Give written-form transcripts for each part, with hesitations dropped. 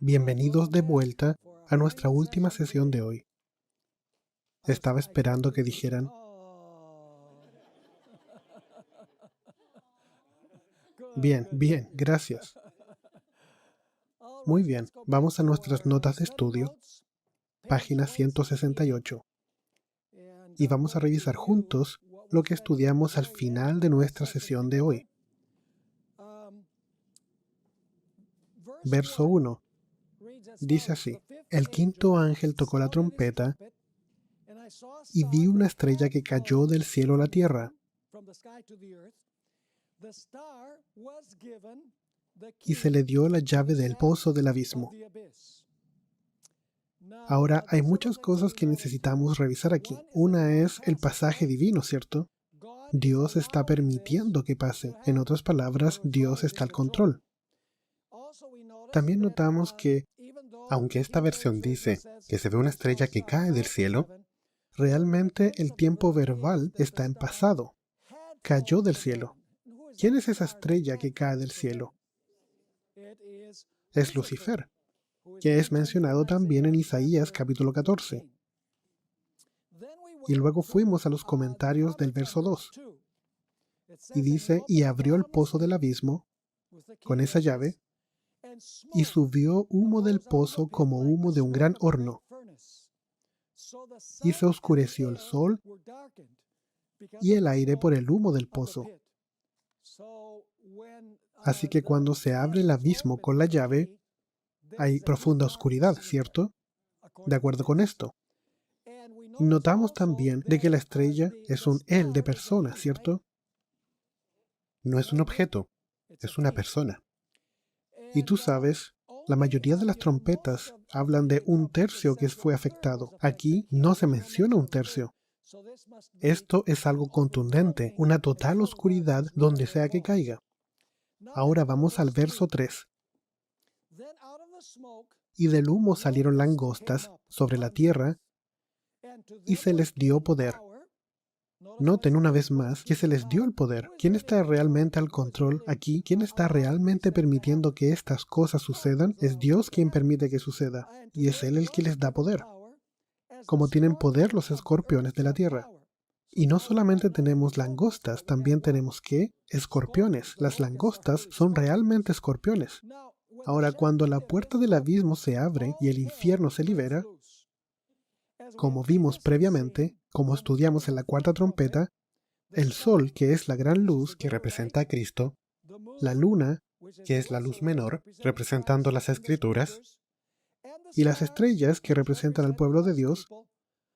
Bienvenidos de vuelta a nuestra última sesión de hoy. Estaba esperando que dijeran, bien, gracias. Muy bien, vamos a nuestras notas de estudio, página 168, y vamos a revisar juntos lo que estudiamos al final de nuestra sesión de hoy. Verso 1. Dice así: el quinto ángel tocó la trompeta y vi una estrella que cayó del cielo a la tierra, y se le dio la llave del pozo del abismo. Ahora, hay muchas cosas que necesitamos revisar aquí. Una es el pasaje divino, ¿cierto? Dios está permitiendo que pase. En otras palabras, Dios está al control. También notamos que, aunque esta versión dice que se ve una estrella que cae del cielo, realmente el tiempo verbal está en pasado. Cayó del cielo. ¿Quién es esa estrella que cae del cielo? Es Lucifer, que es mencionado también en Isaías capítulo 14. Y luego fuimos a los comentarios del verso 2. Y dice, y abrió el pozo del abismo con esa llave, y subió humo del pozo como humo de un gran horno. Y se oscureció el sol y el aire por el humo del pozo. Así que cuando se abre el abismo con la llave, hay profunda oscuridad, ¿cierto? De acuerdo con esto. Notamos también de que la estrella es un él de persona, ¿cierto? No es un objeto, es una persona. Y tú sabes, la mayoría de las trompetas hablan de un tercio que fue afectado. Aquí no se menciona un tercio. Esto es algo contundente, una total oscuridad donde sea que caiga. Ahora vamos al verso 3. Y del humo salieron langostas sobre la tierra, y se les dio poder. Noten una vez más que se les dio el poder. ¿Quién está realmente al control aquí? ¿Quién está realmente permitiendo que estas cosas sucedan? Es Dios quien permite que suceda, y es Él el que les da poder, como tienen poder los escorpiones de la tierra. Y no solamente tenemos langostas, también tenemos ¿qué? Escorpiones. Las langostas son realmente escorpiones. Ahora, cuando la puerta del abismo se abre y el infierno se libera, como vimos previamente, como estudiamos en la cuarta trompeta, el sol, que es la gran luz que representa a Cristo, la luna, que es la luz menor, representando las Escrituras, y las estrellas, que representan al pueblo de Dios,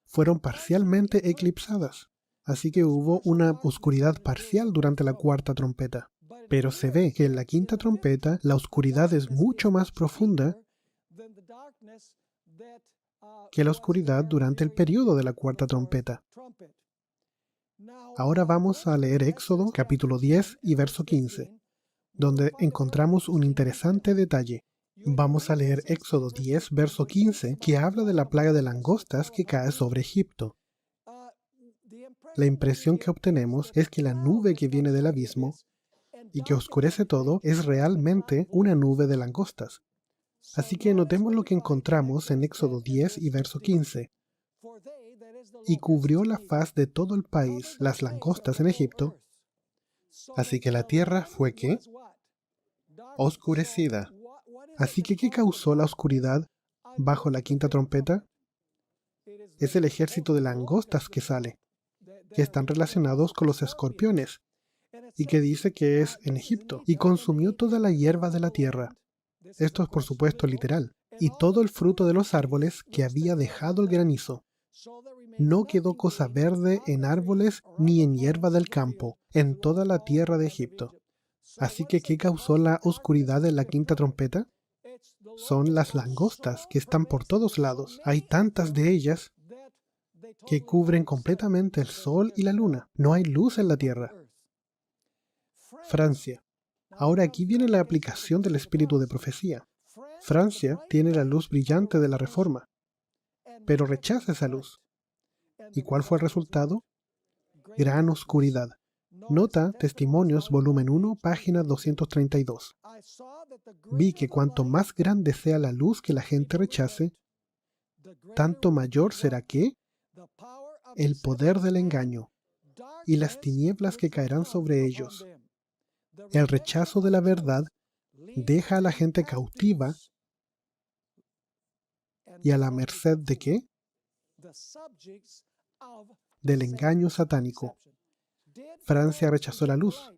fueron parcialmente eclipsadas. Así que hubo una oscuridad parcial durante la cuarta trompeta. Pero se ve que en la quinta trompeta la oscuridad es mucho más profunda que la oscuridad durante el periodo de la cuarta trompeta. Ahora vamos a leer Éxodo capítulo 10 y verso 15, donde encontramos un interesante detalle. Vamos a leer Éxodo 10, verso 15, que habla de la plaga de langostas que cae sobre Egipto. La impresión que obtenemos es que la nube que viene del abismo y que oscurece todo es realmente una nube de langostas. Así que notemos lo que encontramos en Éxodo 10 y verso 15. Y cubrió la faz de todo el país las langostas en Egipto. Así que la tierra fue ¿qué? Oscurecida. Así que ¿qué causó la oscuridad bajo la quinta trompeta? Es el ejército de langostas que sale, que están relacionados con los escorpiones, y que dice que es en Egipto, y consumió toda la hierba de la tierra. Esto es por supuesto literal, y todo el fruto de los árboles que había dejado el granizo. No quedó cosa verde en árboles ni en hierba del campo, en toda la tierra de Egipto. Así que, ¿qué causó la oscuridad en la quinta trompeta? Son las langostas que están por todos lados. Hay tantas de ellas que cubren completamente el sol y la luna. No hay luz en la tierra. Francia. Ahora aquí viene la aplicación del espíritu de profecía. Francia tiene la luz brillante de la Reforma, pero rechaza esa luz. ¿Y cuál fue el resultado? Gran oscuridad. Nota Testimonios, volumen 1, página 232. Vi que cuanto más grande sea la luz que la gente rechace, tanto mayor será ¿qué? El poder del engaño y las tinieblas que caerán sobre ellos. El rechazo de la verdad deja a la gente cautiva y a la merced ¿de qué? Del engaño satánico. Francia rechazó la luz.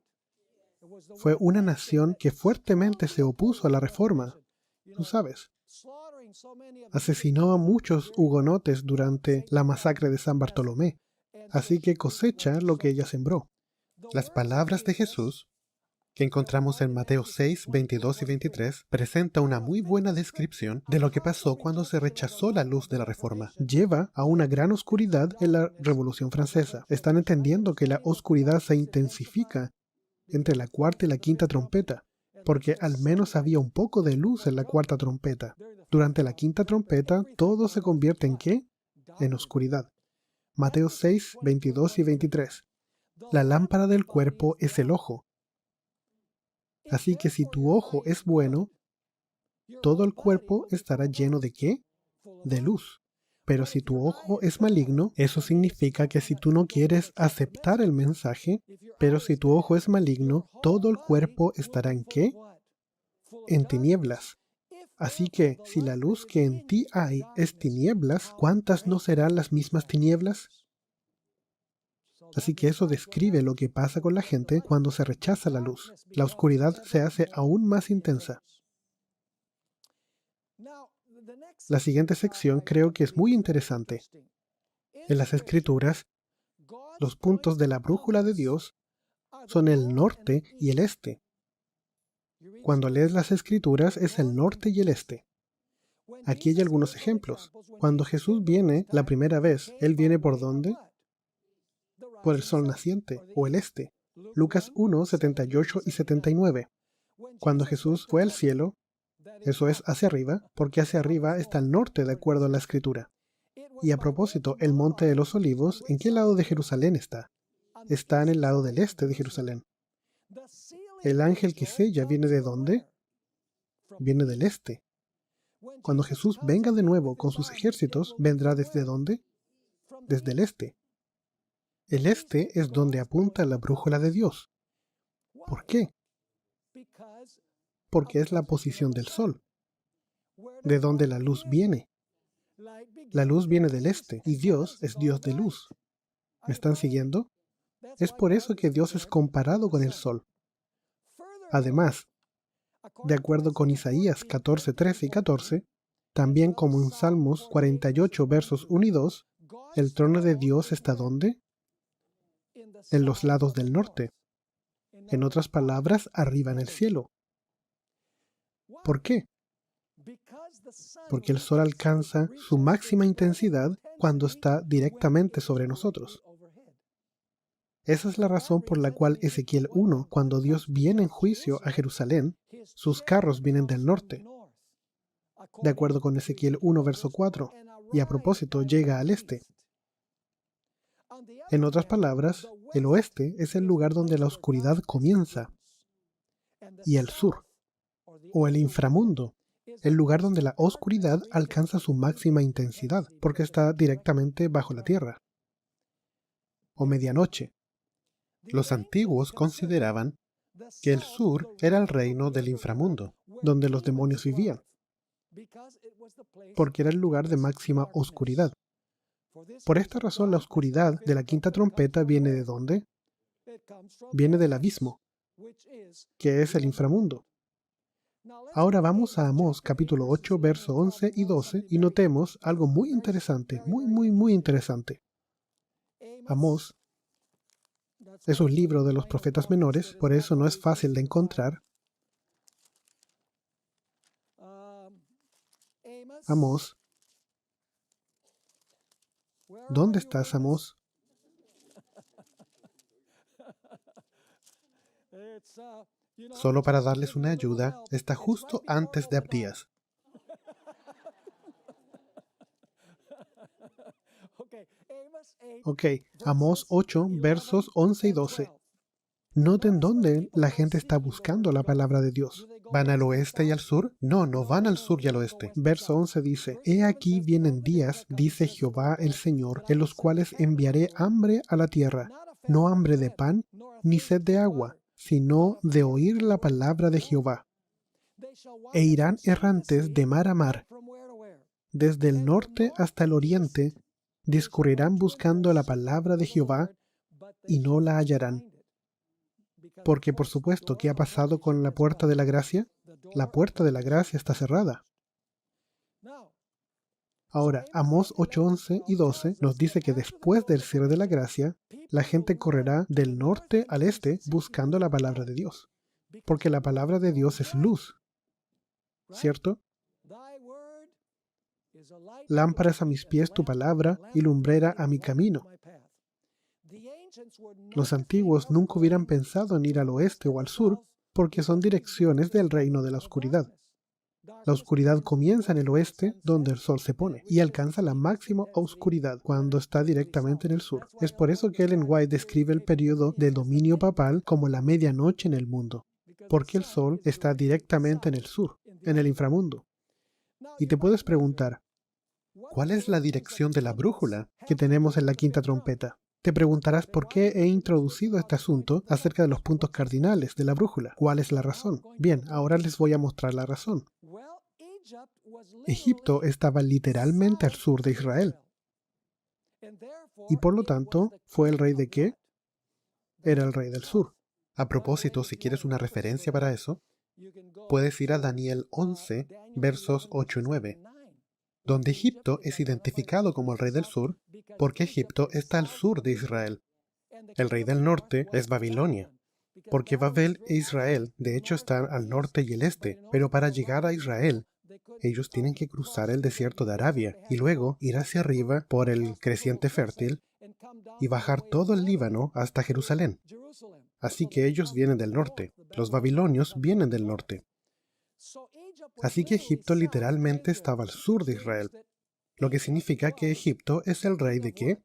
Fue una nación que fuertemente se opuso a la reforma. Tú sabes. Asesinó a muchos hugonotes durante la masacre de San Bartolomé. Así que cosecha lo que ella sembró. Las palabras de Jesús, que encontramos en Mateo 6, 22 y 23, presenta una muy buena descripción de lo que pasó cuando se rechazó la luz de la Reforma. Lleva a una gran oscuridad en la Revolución Francesa. Están entendiendo que la oscuridad se intensifica entre la cuarta y la quinta trompeta, porque al menos había un poco de luz en la cuarta trompeta. Durante la quinta trompeta, todo se convierte ¿en qué? En oscuridad. Mateo 6, 22 y 23. La lámpara del cuerpo es el ojo. Así que si tu ojo es bueno, todo el cuerpo estará lleno ¿de qué? De luz. Pero si tu ojo es maligno, eso significa que si tú no quieres aceptar el mensaje, pero si tu ojo es maligno, todo el cuerpo estará ¿en qué? En tinieblas. Así que si la luz que en ti hay es tinieblas, ¿cuántas no serán las mismas tinieblas? Así que eso describe lo que pasa con la gente cuando se rechaza la luz. La oscuridad se hace aún más intensa. La siguiente sección creo que es muy interesante. En las Escrituras, los puntos de la brújula de Dios son el norte y el este. Cuando lees las Escrituras es el norte y el este. Aquí hay algunos ejemplos. Cuando Jesús viene la primera vez, ¿Él viene por dónde? Por el sol naciente o el este. Lucas 1, 78 y 79. Cuando Jesús fue al cielo, eso es hacia arriba, porque hacia arriba está el norte de acuerdo a la Escritura. Y a propósito, el Monte de los Olivos, ¿en qué lado de Jerusalén está? Está en el lado del este de Jerusalén. El ángel que sella viene ¿de dónde? Viene del este. Cuando Jesús venga de nuevo con sus ejércitos, ¿vendrá desde dónde? Desde el este. El este es donde apunta la brújula de Dios. ¿Por qué? Porque es la posición del sol, de donde la luz viene. La luz viene del este y Dios es Dios de luz. ¿Me están siguiendo? Es por eso que Dios es comparado con el sol. Además, de acuerdo con Isaías 14, 13 y 14, también como en Salmos 48, versos 1 y 2, el trono de Dios está ¿dónde? En los lados del norte. En otras palabras, arriba en el cielo. ¿Por qué? Porque el sol alcanza su máxima intensidad cuando está directamente sobre nosotros. Esa es la razón por la cual Ezequiel 1, cuando Dios viene en juicio a Jerusalén, sus carros vienen del norte, de acuerdo con Ezequiel 1, verso 4, y a propósito llega al este. En otras palabras, el oeste es el lugar donde la oscuridad comienza, y el sur, o el inframundo, el lugar donde la oscuridad alcanza su máxima intensidad, porque está directamente bajo la tierra, o medianoche. Los antiguos consideraban que el sur era el reino del inframundo, donde los demonios vivían, porque era el lugar de máxima oscuridad. Por esta razón, la oscuridad de la quinta trompeta viene ¿de dónde? Viene del abismo, que es el inframundo. Ahora vamos a Amós capítulo 8, verso 11 y 12 y notemos algo muy interesante, muy interesante. Amós es un libro de los profetas menores, por eso no es fácil de encontrar. Amós. ¿Dónde estás, Amós? Solo para darles una ayuda, está justo antes de Abdías. Ok, Amós 8, versos 11 y 12. Noten dónde la gente está buscando la palabra de Dios. ¿Van al oeste y al sur? No, no van al sur y al oeste. Verso 11 dice, He aquí vienen días, dice Jehová el Señor, en los cuales enviaré hambre a la tierra, no hambre de pan, ni sed de agua, sino de oír la palabra de Jehová. E irán errantes de mar a mar, desde el norte hasta el oriente, discurrirán buscando la palabra de Jehová y no la hallarán. Porque por supuesto, ¿qué ha pasado con la puerta de la gracia? La puerta de la gracia está cerrada. Ahora, Amós 8:11 y 12 nos dice que después del cierre de la gracia, la gente correrá del norte al este buscando la palabra de Dios. Porque la palabra de Dios es luz, ¿cierto? Lámpara es a mis pies tu palabra y lumbrera a mi camino. Los antiguos nunca hubieran pensado en ir al oeste o al sur porque son direcciones del reino de la oscuridad. La oscuridad comienza en el oeste, donde el sol se pone, y alcanza la máxima oscuridad cuando está directamente en el sur. Es por eso que Ellen White describe el periodo del dominio papal como la medianoche en el mundo, porque el sol está directamente en el sur, en el inframundo. Y te puedes preguntar, ¿cuál es la dirección de la brújula que tenemos en la quinta trompeta? Te preguntarás por qué he introducido este asunto acerca de los puntos cardinales de la brújula. ¿Cuál es la razón? Bien, ahora les voy a mostrar la razón. Egipto estaba literalmente al sur de Israel. Y por lo tanto, ¿fue el rey de qué? Era el rey del sur. A propósito, si quieres una referencia para eso, puedes ir a Daniel 11, versos 8 y 9, donde Egipto es identificado como el rey del sur, porque Egipto está al sur de Israel. El rey del norte es Babilonia, porque Babel e Israel de hecho están al norte y el este, pero para llegar a Israel, ellos tienen que cruzar el desierto de Arabia y luego ir hacia arriba por el creciente fértil y bajar todo el Líbano hasta Jerusalén. Así que ellos vienen del norte, los babilonios vienen del norte. Así que Egipto literalmente estaba al sur de Israel, lo que significa que Egipto es el rey de ¿qué?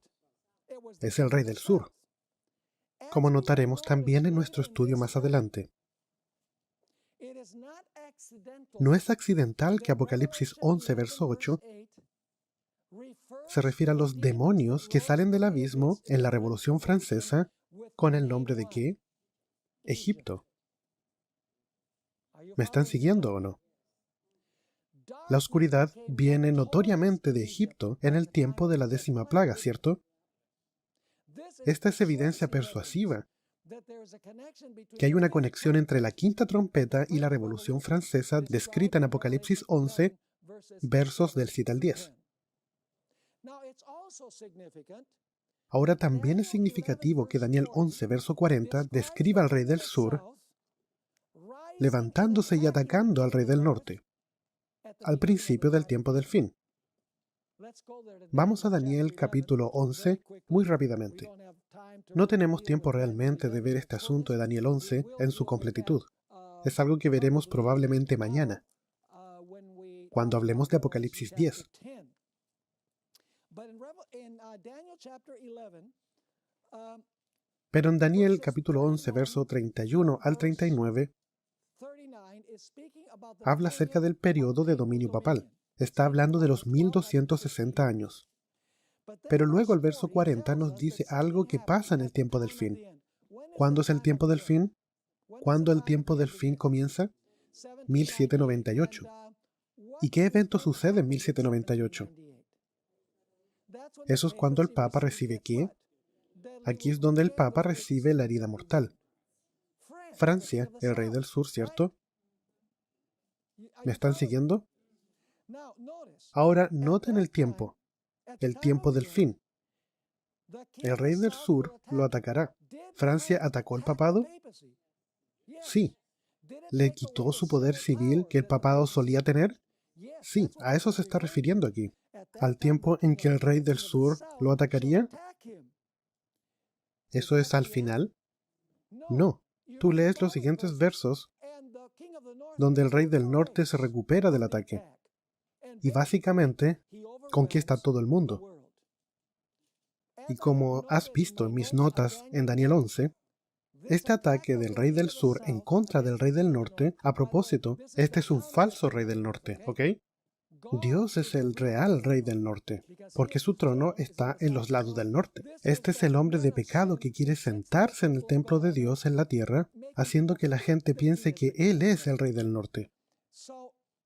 Es el rey del sur, como notaremos también en nuestro estudio más adelante. No es accidental que Apocalipsis 11, verso 8, se refiere a los demonios que salen del abismo en la Revolución Francesa con el nombre de ¿qué? Egipto. ¿Me están siguiendo o no? La oscuridad viene notoriamente de Egipto en el tiempo de la 10ª plaga, ¿cierto? Esta es evidencia persuasiva que hay una conexión entre la quinta trompeta y la Revolución Francesa descrita en Apocalipsis 11, versos del 7 al 10. Ahora también es significativo que Daniel 11, verso 40 describa al rey del sur levantándose y atacando al rey del norte, al principio del tiempo del fin. Vamos a Daniel capítulo 11 muy rápidamente. No tenemos tiempo realmente de ver este asunto de Daniel 11 en su completitud. Es algo que veremos probablemente mañana, cuando hablemos de Apocalipsis 10. Pero en Daniel capítulo 11, verso 31 al 39, habla acerca del periodo de dominio papal. Está hablando de los 1260 años. Pero luego el verso 40 nos dice algo que pasa en el tiempo del fin. ¿Cuándo es el tiempo del fin? ¿Cuándo el tiempo del fin comienza? 1798. ¿Y qué evento sucede en 1798? Eso es cuando el Papa recibe ¿qué? Aquí es donde el Papa recibe la herida mortal. Francia, el rey del sur, ¿cierto? ¿Me están siguiendo? Ahora noten el tiempo del fin. El rey del sur lo atacará. ¿Francia atacó el papado? Sí. ¿Le quitó su poder civil que el papado solía tener? Sí, a eso se está refiriendo aquí. ¿Al tiempo en que el rey del sur lo atacaría? ¿Eso es al final? No. Tú lees los siguientes versos donde el rey del norte se recupera del ataque y básicamente conquista todo el mundo. Y como has visto en mis notas en Daniel 11, Este ataque del rey del sur en contra del rey del norte, a propósito, este es un falso rey del norte, ¿ok? Dios es el real rey del norte, porque su trono está en los lados del norte. Este es el hombre de pecado que quiere sentarse en el templo de Dios en la tierra, haciendo que la gente piense que Él es el rey del norte.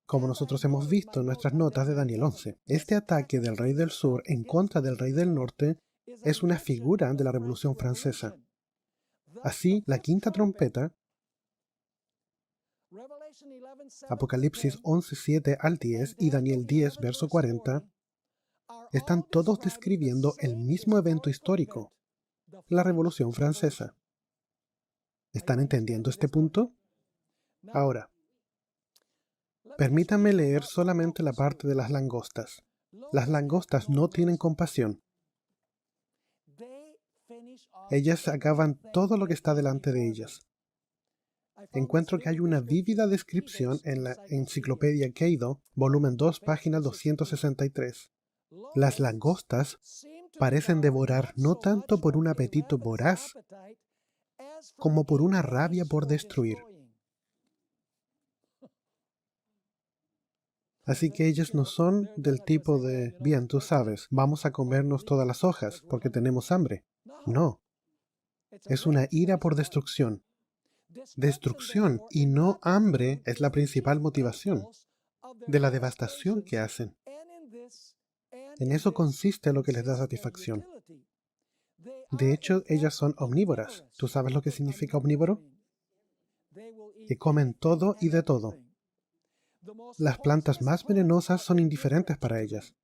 Como nosotros hemos visto en nuestras notas de Daniel 11, este ataque del rey del sur en contra del rey del norte es una figura de la Revolución Francesa. Así, la quinta trompeta, Apocalipsis 11:7 al 10 y Daniel 10, verso 40, están todos describiendo el mismo evento histórico, la Revolución Francesa. ¿Están entendiendo este punto? Ahora, permítanme leer solamente la parte de las langostas. Las langostas no tienen compasión. Ellas acaban todo lo que está delante de ellas. Encuentro que hay una vívida descripción en la Enciclopedia Cato, volumen 2, página 263. Las langostas parecen devorar no tanto por un apetito voraz, como por una rabia por destruir. Así que ellas no son del tipo de, bien, tú sabes, vamos a comernos todas las hojas porque tenemos hambre. No, es una ira por destrucción. Destrucción y no hambre es la principal motivación de la devastación que hacen. En eso consiste lo que les da satisfacción. De hecho, ellas son omnívoras. ¿Tú sabes lo que significa omnívoro? Que comen todo y de todo. Las plantas más venenosas son indiferentes para ellas.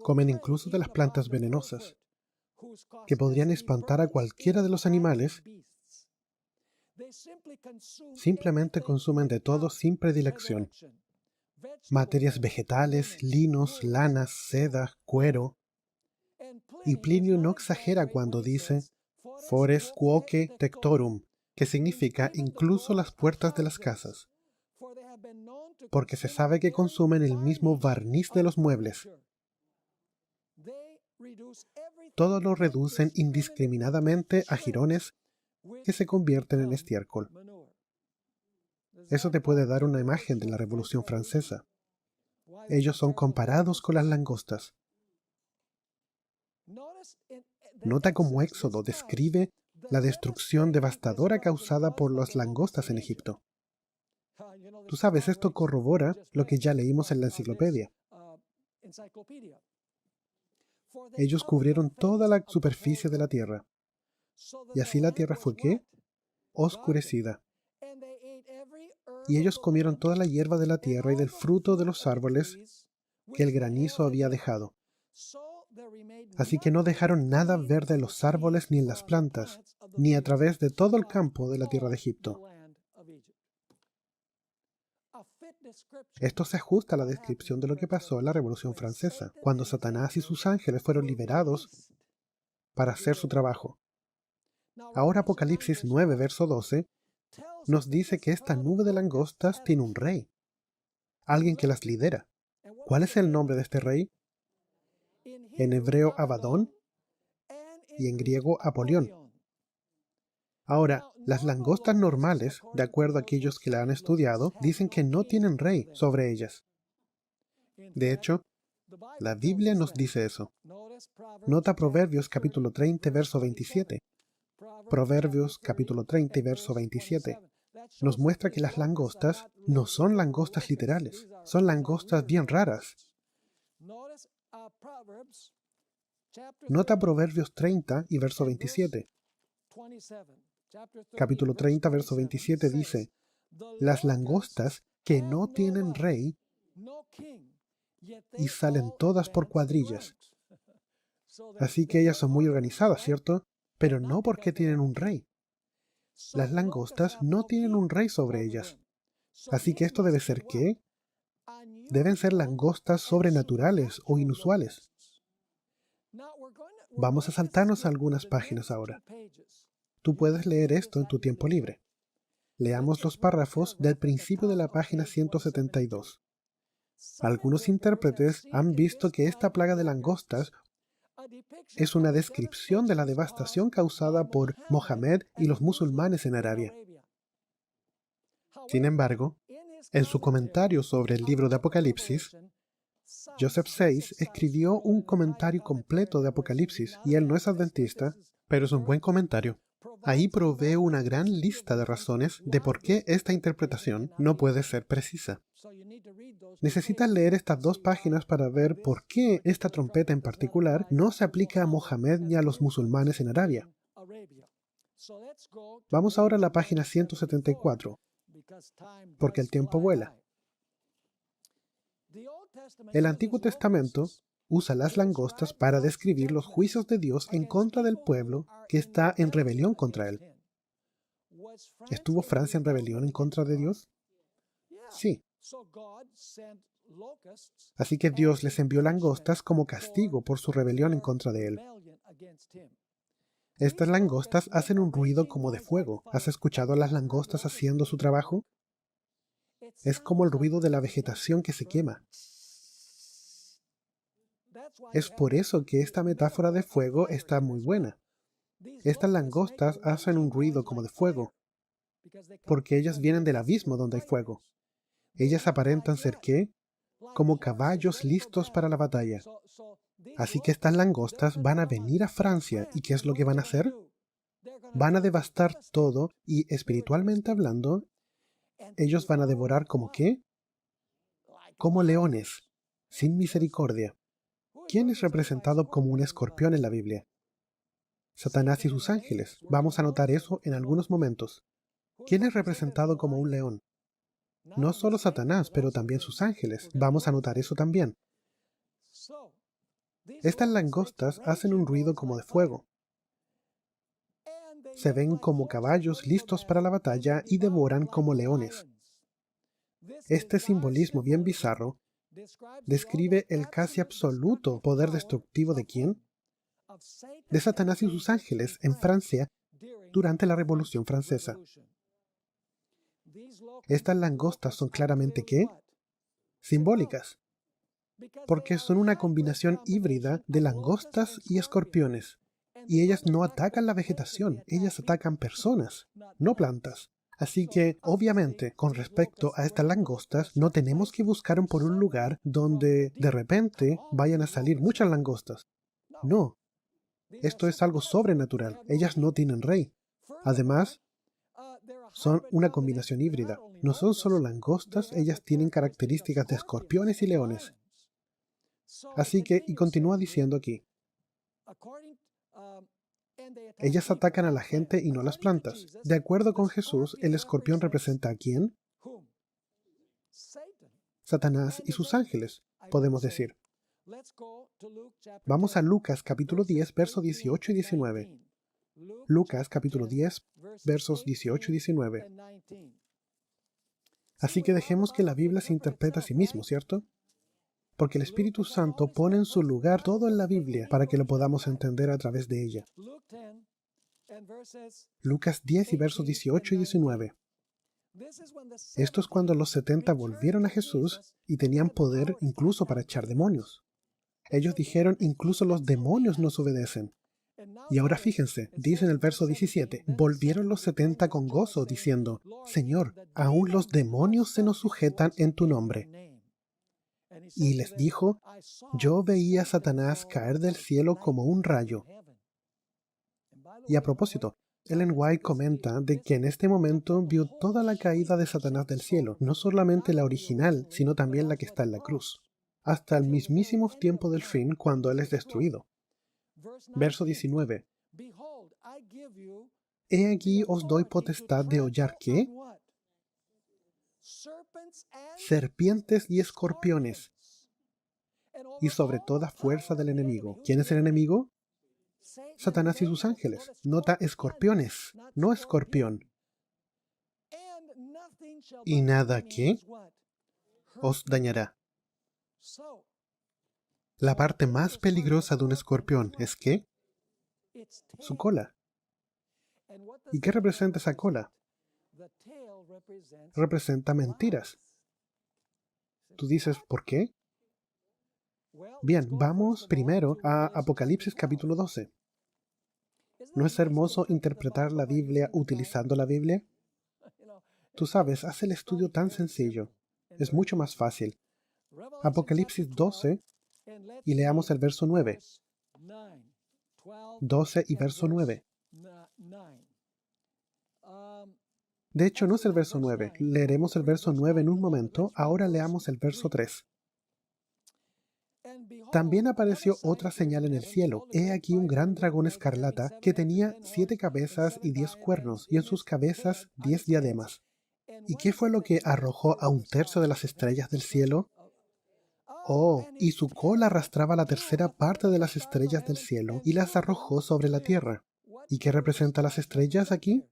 Comen incluso de las plantas venenosas, que podrían espantar a cualquiera de los animales. Simplemente consumen de todo sin predilección. Materias vegetales, linos, lanas, seda, cuero. Y Plinio no exagera cuando dice fores quoque tectorum, que significa incluso las puertas de las casas, porque se sabe que consumen el mismo barniz de los muebles. Todo lo reducen indiscriminadamente a jirones que se convierten en estiércol. Eso te puede dar una imagen de la Revolución Francesa. Ellos son comparados con las langostas. Nota cómo Éxodo describe la destrucción devastadora causada por las langostas en Egipto. Tú sabes, esto corrobora lo que ya leímos en la enciclopedia. Ellos cubrieron toda la superficie de la tierra. Y así la tierra fue ¿qué? Oscurecida. Y ellos comieron toda la hierba de la tierra y del fruto de los árboles que el granizo había dejado. Así que no dejaron nada verde en los árboles ni en las plantas, ni a través de todo el campo de la tierra de Egipto. Esto se ajusta a la descripción de lo que pasó en la Revolución Francesa, cuando Satanás y sus ángeles fueron liberados para hacer su trabajo. Ahora Apocalipsis 9, verso 12, nos dice que esta nube de langostas tiene un rey, alguien que las lidera. ¿Cuál es el nombre de este rey? En hebreo Abadón y en griego Apolión. Ahora, las langostas normales, de acuerdo a aquellos que la han estudiado, dicen que no tienen rey sobre ellas. De hecho, la Biblia nos dice eso. Nota Proverbios capítulo 30, verso 27. Proverbios capítulo 30, verso 27. Nos muestra que las langostas no son langostas literales, son langostas bien raras. Nota Proverbios 30 y verso 27. Capítulo 30, verso 27 dice, las langostas que no tienen rey y salen todas por cuadrillas. Así que ellas son muy organizadas, ¿cierto? Pero no porque tienen un rey. Las langostas no tienen un rey sobre ellas. Así que esto debe ser ¿qué? Deben ser langostas sobrenaturales o inusuales. Vamos a saltarnos algunas páginas ahora. Tú puedes leer esto en tu tiempo libre. Leamos los párrafos del principio de la página 172. Algunos intérpretes han visto que esta plaga de langostas Es una descripción de la devastación causada por Mohammed y los musulmanes en Arabia. Sin embargo, en su comentario sobre el libro de Apocalipsis, Joseph Sayce escribió un comentario completo de Apocalipsis, y él no es adventista, pero es un buen comentario. Ahí provee una gran lista de razones de por qué esta interpretación no puede ser precisa. Necesitas leer estas 2 páginas para ver por qué esta trompeta en particular no se aplica a Mohammed ni a los musulmanes en Arabia. Vamos ahora a la página 174, porque el tiempo vuela. El Antiguo Testamento usa las langostas para describir los juicios de Dios en contra del pueblo que está en rebelión contra él. ¿Estuvo Francia en rebelión en contra de Dios? Sí. Así que Dios les envió langostas como castigo por su rebelión en contra de él. Estas langostas hacen un ruido como de fuego. ¿Has escuchado a las langostas haciendo su trabajo? Es como el ruido de la vegetación que se quema. Es por eso que esta metáfora de fuego está muy buena. Estas langostas hacen un ruido como de fuego, porque ellas vienen del abismo donde hay fuego. Ellas aparentan ser ¿qué? Como caballos listos para la batalla. Así que estas langostas van a venir a Francia, ¿y qué es lo que van a hacer? Van a devastar todo y, espiritualmente hablando, ellos van a devorar ¿como qué? Como leones, sin misericordia. ¿Quién es representado como un escorpión en la Biblia? Satanás y sus ángeles. Vamos a notar eso en algunos momentos. ¿Quién es representado como un león? No solo Satanás, pero también sus ángeles. Vamos a notar eso también. Estas langostas hacen un ruido como de fuego. Se ven como caballos listos para la batalla y devoran como leones. Este simbolismo bien bizarro describe el casi absoluto poder destructivo ¿de quién? De Satanás y sus ángeles en Francia durante la Revolución Francesa. Estas langostas son claramente ¿qué? Simbólicas, porque son una combinación híbrida de langostas y escorpiones. Y ellas no atacan la vegetación, ellas atacan personas, no plantas. Así que, obviamente, con respecto a estas langostas, no tenemos que buscar por un lugar donde de repente vayan a salir muchas langostas. No, esto es algo sobrenatural. Ellas no tienen rey. Además, son una combinación híbrida. No son solo langostas, ellas tienen características de escorpiones y leones. Así que, y continúa diciendo aquí, ellas atacan a la gente y no las plantas. De acuerdo con Jesús, el escorpión representa ¿a quién? Satanás y sus ángeles, podemos decir. Vamos a Lucas capítulo 10, versos 18 y 19. Lucas capítulo 10, versos 18 y 19. Así que dejemos que la Biblia se interprete a sí mismo, ¿cierto? Porque el Espíritu Santo pone en su lugar todo en la Biblia para que lo podamos entender a través de ella. Lucas 10 y versos 18 y 19. Esto es cuando los 70 volvieron a Jesús y tenían poder incluso para echar demonios. Ellos dijeron, incluso los demonios nos obedecen. Y ahora fíjense, dice en el verso 17, volvieron los 70 con gozo, diciendo, Señor, aún los demonios se nos sujetan en tu nombre. Y les dijo, yo veía a Satanás caer del cielo como un rayo. Y a propósito, Ellen White comenta de que en este momento vio toda la caída de Satanás del cielo, no solamente la original, sino también la que está en la cruz, hasta el mismísimo tiempo del fin cuando Él es destruido. Verso 19. He aquí os doy potestad de hollar ¿qué? Serpientes y escorpiones, y sobre toda fuerza del enemigo. ¿Quién es el enemigo? Satanás y sus ángeles. Nota escorpiones, no escorpión. Y nada ¿qué? Os dañará. La parte más peligrosa de un escorpión es ¿qué? Su cola. ¿Y qué representa esa cola? Representa mentiras. Tú dices, ¿por qué? Bien, vamos primero a Apocalipsis capítulo 12. ¿No es hermoso interpretar la Biblia utilizando la Biblia? Tú sabes, hace el estudio tan sencillo. Es mucho más fácil. Apocalipsis 12 y leamos el verso 9. 12 y verso 9. De hecho, no es el verso 9. Leeremos el verso 9 en un momento. Ahora leamos el verso 3. También apareció otra señal en el cielo. He aquí un gran dragón escarlata que tenía 7 cabezas y 10 cuernos, y en sus cabezas 10 diademas. ¿Y qué fue lo que arrojó a un tercio de las estrellas del cielo? Oh, y su cola arrastraba la tercera parte de las estrellas del cielo y las arrojó sobre la tierra. ¿Y qué representa las estrellas aquí?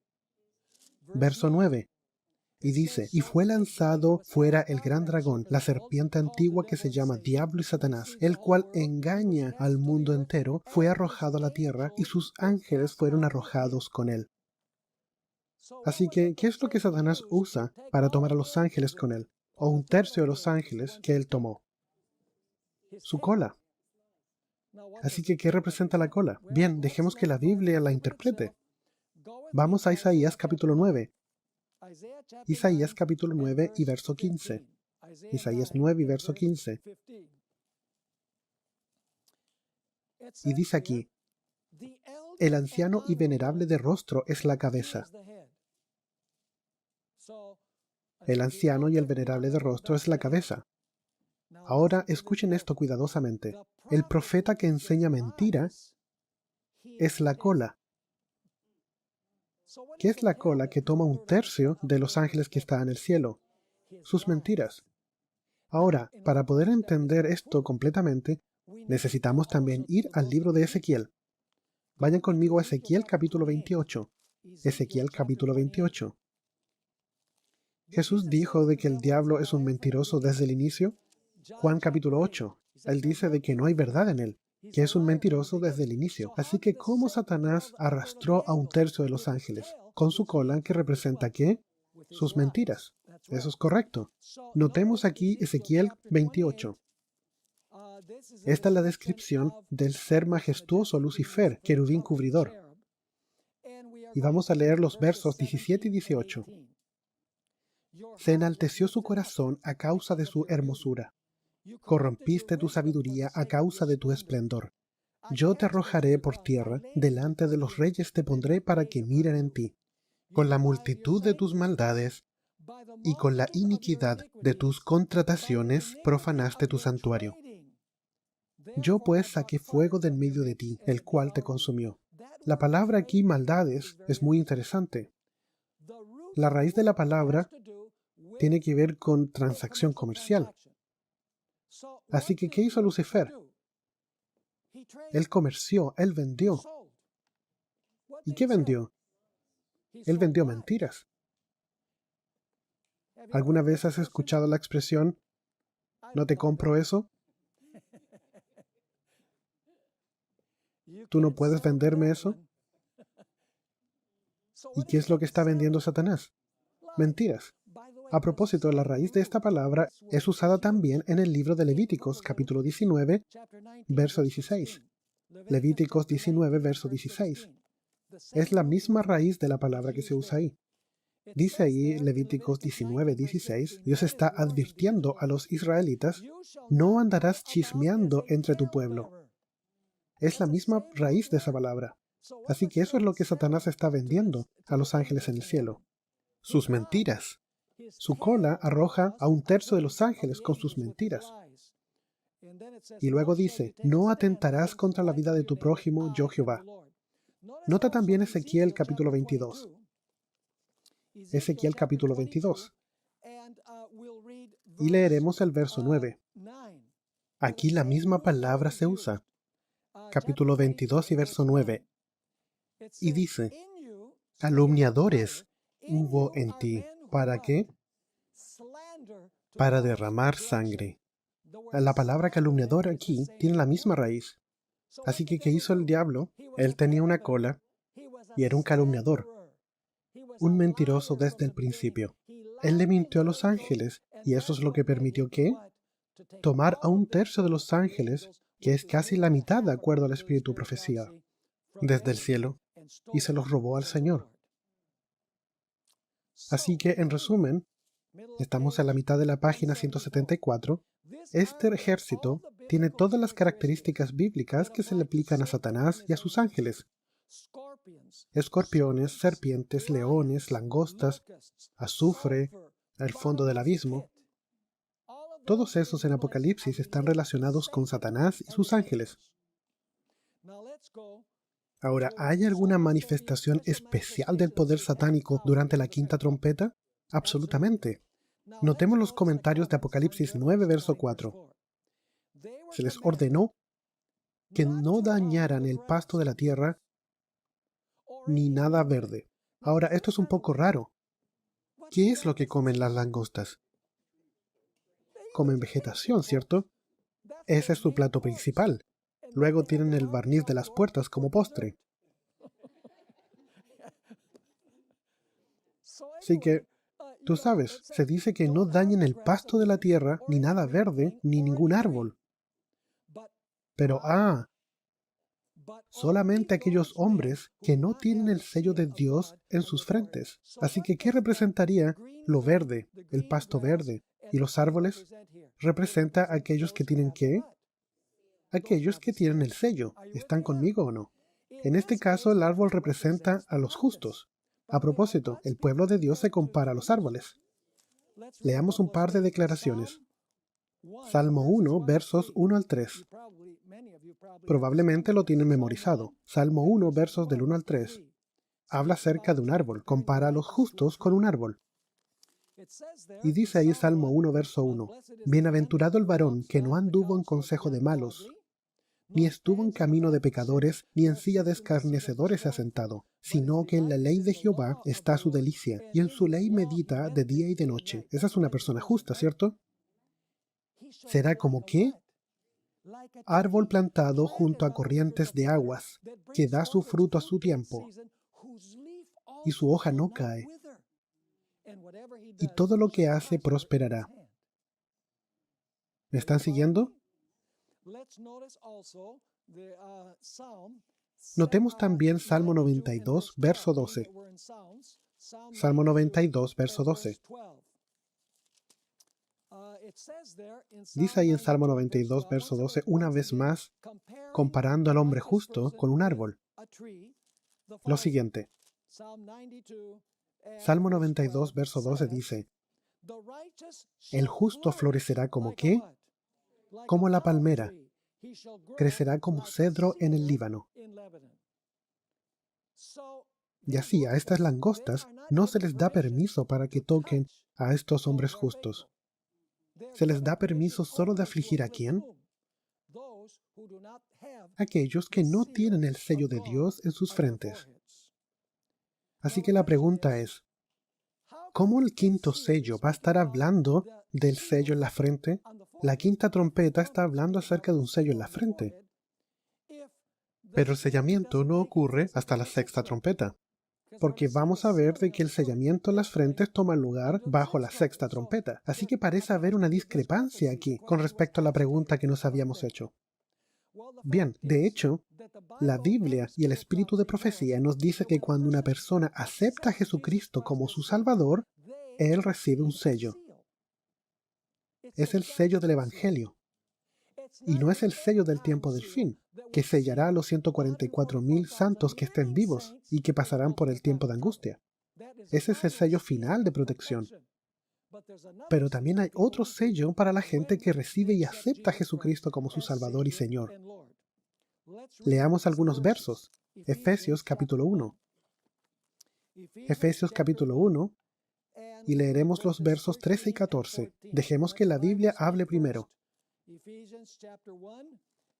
Verso 9. Y dice, y fue lanzado fuera el gran dragón, la serpiente antigua que se llama Diablo y Satanás, el cual engaña al mundo entero, fue arrojado a la tierra y sus ángeles fueron arrojados con él. Así que, ¿qué es lo que Satanás usa para tomar a los ángeles con él? O un tercio de los ángeles que él tomó. Su cola. Así que, ¿qué representa la cola? Bien, dejemos que la Biblia la interprete. Vamos a Isaías capítulo 9. Isaías capítulo 9 y verso 15. Isaías 9 y verso 15. Y dice aquí, el anciano y venerable de rostro es la cabeza. El anciano y el venerable de rostro es la cabeza. Ahora escuchen esto cuidadosamente. El profeta que enseña mentira es la cola. ¿Qué es la cola que toma un tercio de los ángeles que están en el cielo? Sus mentiras. Ahora, para poder entender esto completamente, necesitamos también ir al libro de Ezequiel. Vayan conmigo a Ezequiel capítulo 28. Ezequiel capítulo 28. Jesús dijo de que el diablo es un mentiroso desde el inicio. Juan capítulo 8. Él dice de que no hay verdad en él, que es un mentiroso desde el inicio. Así que, ¿cómo Satanás arrastró a un tercio de los ángeles? Con su cola, que representa ¿qué? Sus mentiras. Eso es correcto. Notemos aquí Ezequiel 28. Esta es la descripción del ser majestuoso Lucifer, querubín cubridor. Y vamos a leer los versos 17 y 18. Se enalteció su corazón a causa de su hermosura. Corrompiste tu sabiduría a causa de tu esplendor. Yo te arrojaré por tierra, delante de los reyes te pondré para que miren en ti. Con la multitud de tus maldades y con la iniquidad de tus contrataciones profanaste tu santuario. Yo pues saqué fuego de en medio de ti, el cual te consumió. La palabra aquí, maldades, es muy interesante. La raíz de la palabra tiene que ver con transacción comercial. Así que, ¿qué hizo Lucifer? Él comerció, él vendió. ¿Y qué vendió? Él vendió mentiras. ¿Alguna vez has escuchado la expresión, no te compro eso? ¿Tú no puedes venderme eso? ¿Y qué es lo que está vendiendo Satanás? Mentiras. A propósito, la raíz de esta palabra es usada también en el libro de Levíticos, capítulo 19, verso 16. Levíticos 19, verso 16. Es la misma raíz de la palabra que se usa ahí. Dice ahí Levíticos 19, 16, Dios está advirtiendo a los israelitas, no andarás chismeando entre tu pueblo. Es la misma raíz de esa palabra. Así que eso es lo que Satanás está vendiendo a los ángeles en el cielo. Sus mentiras. Su cola arroja a un tercio de los ángeles con sus mentiras. Y luego dice, no atentarás contra la vida de tu prójimo, yo Jehová. Nota también Ezequiel capítulo 22. Ezequiel capítulo 22. Y leeremos el verso 9. Aquí la misma palabra se usa. Capítulo 22 y verso 9. Y dice, calumniadores hubo en ti. ¿Para qué? Para derramar sangre. La palabra calumniador aquí tiene la misma raíz. Así que, ¿qué hizo el diablo? Él tenía una cola y era un calumniador, un mentiroso desde el principio. Él le mintió a los ángeles y eso es lo que permitió ¿qué? tomar a un tercio de los ángeles, que es casi la mitad de acuerdo al espíritu de profecía, desde el cielo, y se los robó al Señor. Así que, en resumen, estamos a la mitad de la página 174. Este ejército tiene todas las características bíblicas que se le aplican a Satanás y a sus ángeles: escorpiones, serpientes, leones, langostas, azufre, el fondo del abismo. Todos esos en Apocalipsis están relacionados con Satanás y sus ángeles. Ahora, ¿hay alguna manifestación especial del poder satánico durante la quinta trompeta? Absolutamente. Notemos los comentarios de Apocalipsis 9, verso 4. Se les ordenó que no dañaran el pasto de la tierra ni nada verde. Ahora, esto es un poco raro. ¿Qué es lo que comen las langostas? Comen vegetación, ¿cierto? Ese es su plato principal. Luego tienen el barniz de las puertas como postre. Así que, tú sabes, se dice que no dañen el pasto de la tierra, ni nada verde, ni ningún árbol. Pero, solamente aquellos hombres que no tienen el sello de Dios en sus frentes. Así que, ¿qué representaría lo verde, el pasto verde? ¿Y los árboles? Representa a aquellos que tienen ¿qué? Aquellos que tienen el sello. ¿Están conmigo o no? En este caso, el árbol representa a los justos. A propósito, el pueblo de Dios se compara a los árboles. Leamos un par de declaraciones. Salmo 1, versos 1 al 3. Probablemente lo tienen memorizado. Salmo 1, versos del 1 al 3. Habla acerca de un árbol, compara a los justos con un árbol. Y dice ahí Salmo 1, verso 1. Bienaventurado el varón que no anduvo en consejo de malos, ni estuvo en camino de pecadores, ni en silla de escarnecedores se ha sentado, sino que en la ley de Jehová está su delicia, y en su ley medita de día y de noche. Esa es una persona justa, ¿cierto? ¿Será como qué? Árbol plantado junto a corrientes de aguas, que da su fruto a su tiempo, y su hoja no cae, y todo lo que hace prosperará. ¿Me están siguiendo? Notemos también Salmo 92, verso 12. Salmo 92, verso 12. Dice ahí en Salmo 92, verso 12, una vez más, comparando al hombre justo con un árbol. Lo siguiente. Salmo 92, verso 12 dice, el justo florecerá como ¿qué? Como la palmera, crecerá como cedro en el Líbano. Y así a estas langostas no se les da permiso para que toquen a estos hombres justos. ¿Se les da permiso solo de afligir a quién? Aquellos que no tienen el sello de Dios en sus frentes. Así que la pregunta es, ¿cómo el quinto sello va a estar hablando del sello en la frente? La quinta trompeta está hablando acerca de un sello en la frente. Pero el sellamiento no ocurre hasta la sexta trompeta, porque vamos a ver de que el sellamiento en las frentes toma lugar bajo la sexta trompeta. Así que parece haber una discrepancia aquí con respecto a la pregunta que nos habíamos hecho. Bien, de hecho, la Biblia y el espíritu de profecía nos dice que cuando una persona acepta a Jesucristo como su Salvador, él recibe un sello. Es el sello del Evangelio. Y no es el sello del tiempo del fin, que sellará a los 144,000 santos que estén vivos y que pasarán por el tiempo de angustia. Ese es el sello final de protección. Pero también hay otro sello para la gente que recibe y acepta a Jesucristo como su Salvador y Señor. Leamos algunos versos. Efesios capítulo 1. Efesios capítulo 1, y leeremos los versos 13 y 14. Dejemos que la Biblia hable primero.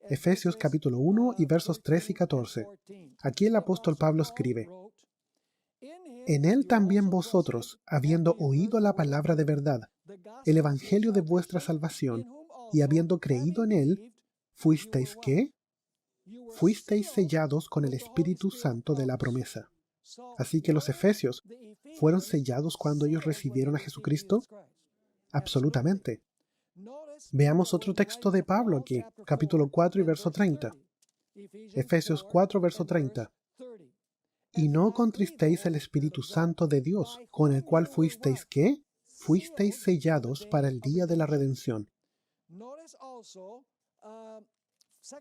Efesios capítulo 1 y versos 13 y 14. Aquí el apóstol Pablo escribe, en él también vosotros, habiendo oído la palabra de verdad, el evangelio de vuestra salvación, y habiendo creído en él, fuisteis ¿qué? Fuisteis sellados con el Espíritu Santo de la promesa. Así que los efesios, ¿fueron sellados cuando ellos recibieron a Jesucristo? Absolutamente. Veamos otro texto de Pablo aquí, capítulo 4 y verso 30. Efesios 4, verso 30. Y no contristéis el Espíritu Santo de Dios, con el cual fuisteis, ¿qué? Fuisteis sellados para el día de la redención.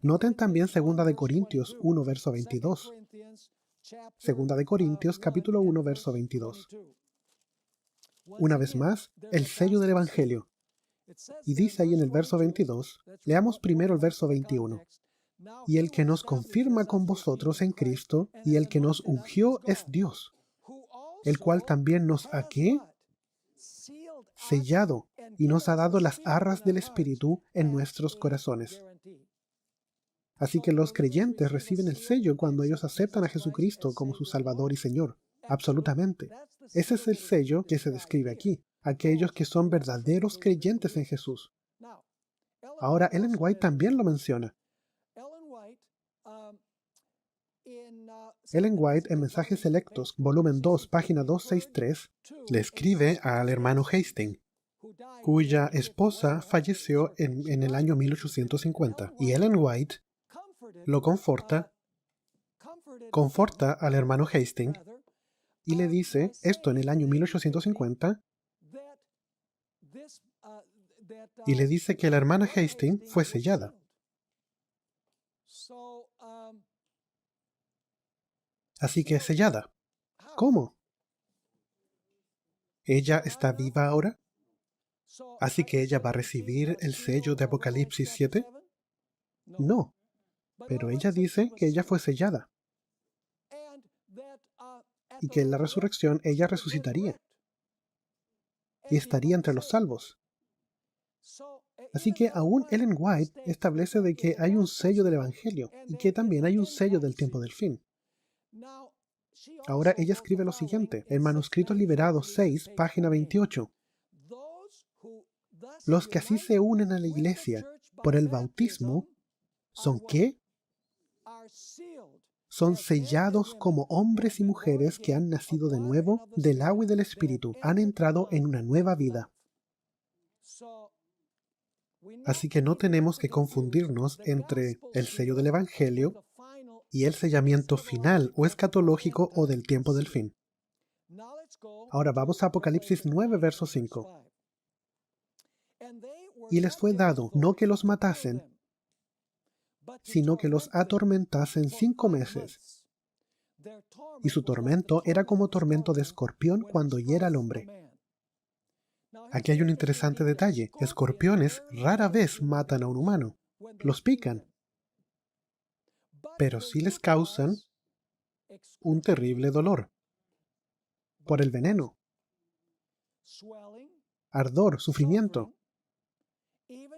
Noten también 2 de Corintios 1, verso 22. 2 de Corintios, capítulo 1, verso 22. Una vez más, el sello del Evangelio. Y dice ahí en el verso 22, leamos primero el verso 21. Y el que nos confirma con vosotros en Cristo, y el que nos ungió es Dios, el cual también nos ha, ¿qué? Sellado, y nos ha dado las arras del Espíritu en nuestros corazones. Así que los creyentes reciben el sello cuando ellos aceptan a Jesucristo como su Salvador y Señor. Absolutamente. Ese es el sello que se describe aquí. Aquellos que son verdaderos creyentes en Jesús. Ahora, Ellen White también lo menciona. Ellen White, en Mensajes Selectos, volumen 2, página 263, le escribe al hermano Hastings, cuya esposa falleció en el año 1850. Y Ellen White lo conforta al hermano Hastings y le dice esto en el año 1850, y le dice que la hermana Hastings fue sellada. Así que es sellada. ¿Cómo? ¿Ella está viva ahora? ¿Así que ella va a recibir el sello de Apocalipsis 7? No, pero ella dice que ella fue sellada y que en la resurrección ella resucitaría y estaría entre los salvos. Así que aún Ellen White establece de que hay un sello del Evangelio y que también hay un sello del tiempo del fin. Ahora ella escribe lo siguiente, en Manuscritos Liberados 6, página 28. Los que así se unen a la iglesia por el bautismo, ¿son qué? Son sellados como hombres y mujeres que han nacido de nuevo del agua y del Espíritu, han entrado en una nueva vida. Así que no tenemos que confundirnos entre el sello del Evangelio y el sellamiento final o escatológico o del tiempo del fin. Ahora vamos a Apocalipsis 9, verso 5. Y les fue dado no que los matasen, sino que los atormentasen 5 meses. Y su tormento era como tormento de escorpión cuando hiera al hombre. Aquí hay un interesante detalle. Escorpiones rara vez matan a un humano. Los pican. Pero sí les causan un terrible dolor por el veneno, ardor, sufrimiento,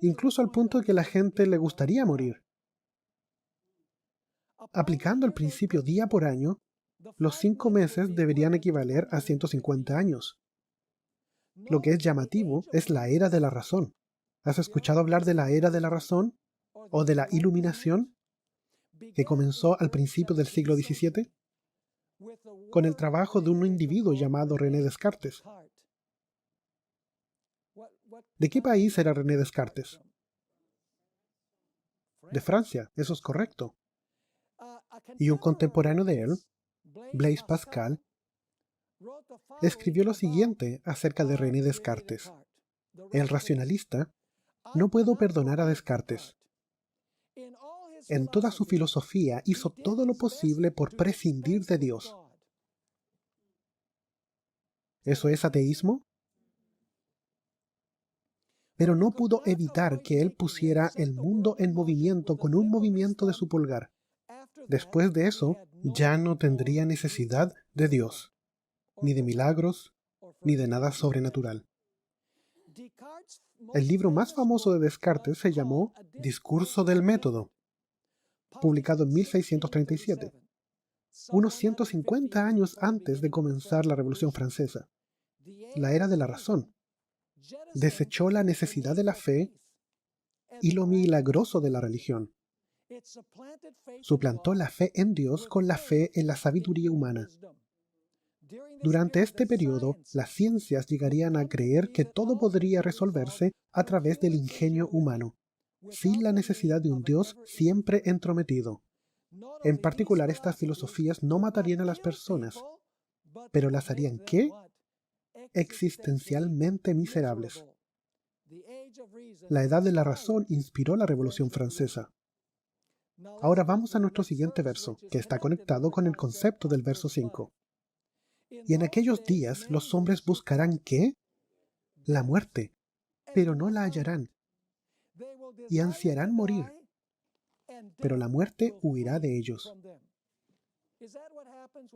incluso al punto de que la gente le gustaría morir. Aplicando el principio día por año, los 5 meses deberían equivaler a 150 años. Lo que es llamativo es la era de la razón. ¿Has escuchado hablar de la era de la razón o de la iluminación que comenzó al principio del siglo XVII? Con el trabajo de un individuo llamado René Descartes. ¿De qué país era René Descartes? De Francia, eso es correcto. Y un contemporáneo de él, Blaise Pascal, escribió lo siguiente acerca de René Descartes. El racionalista: no puedo perdonar a Descartes. En toda su filosofía hizo todo lo posible por prescindir de Dios. ¿Eso es ateísmo? Pero no pudo evitar que él pusiera el mundo en movimiento con un movimiento de su pulgar. Después de eso, ya no tendría necesidad de Dios, ni de milagros, ni de nada sobrenatural. El libro más famoso de Descartes se llamó Discurso del Método, publicado en 1637, unos 150 años antes de comenzar la Revolución Francesa. La era de la razón. Desechó la necesidad de la fe y lo milagroso de la religión. Suplantó la fe en Dios con la fe en la sabiduría humana. Durante este periodo, las ciencias llegarían a creer que todo podría resolverse a través del ingenio humano, sin la necesidad de un Dios siempre entrometido. En particular, estas filosofías no matarían a las personas, pero las harían ¿qué? Existencialmente miserables. La edad de la razón inspiró la Revolución Francesa. Ahora vamos a nuestro siguiente verso, que está conectado con el concepto del verso 5. Y en aquellos días los hombres buscarán ¿qué? La muerte, pero no la hallarán, y ansiarán morir, pero la muerte huirá de ellos.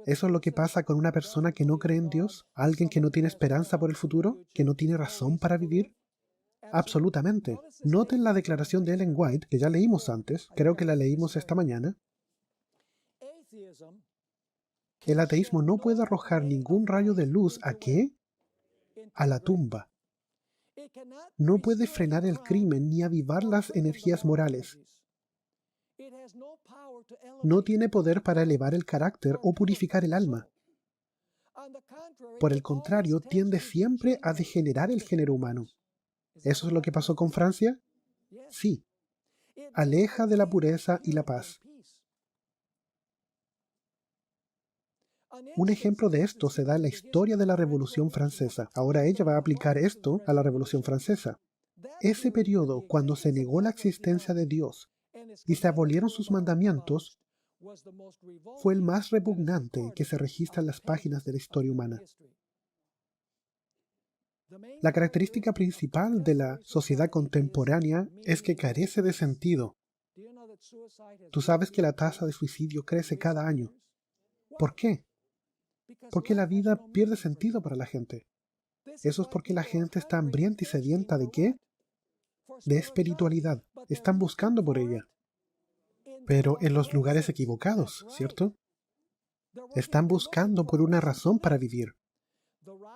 ¿Eso es lo que pasa con una persona que no cree en Dios? ¿Alguien que no tiene esperanza por el futuro? ¿Que no tiene razón para vivir? Absolutamente. Noten la declaración de Ellen White, que ya leímos antes, creo que la leímos esta mañana. El ateísmo no puede arrojar ningún rayo de luz ¿a qué? A la tumba. No puede frenar el crimen ni avivar las energías morales. No tiene poder para elevar el carácter o purificar el alma. Por el contrario, tiende siempre a degenerar el género humano. ¿Eso es lo que pasó con Francia? Sí. Aleja de la pureza y la paz. Un ejemplo de esto se da en la historia de la Revolución Francesa. Ahora ella va a aplicar esto a la Revolución Francesa. Ese periodo, cuando se negó la existencia de Dios y se abolieron sus mandamientos, fue el más repugnante que se registra en las páginas de la historia humana. La característica principal de la sociedad contemporánea es que carece de sentido. Tú sabes que la tasa de suicidio crece cada año. ¿Por qué? Porque la vida pierde sentido para la gente. Eso es porque la gente está hambrienta y sedienta ¿de qué? De espiritualidad. Están buscando por ella. Pero en los lugares equivocados, ¿cierto? Están buscando por una razón para vivir.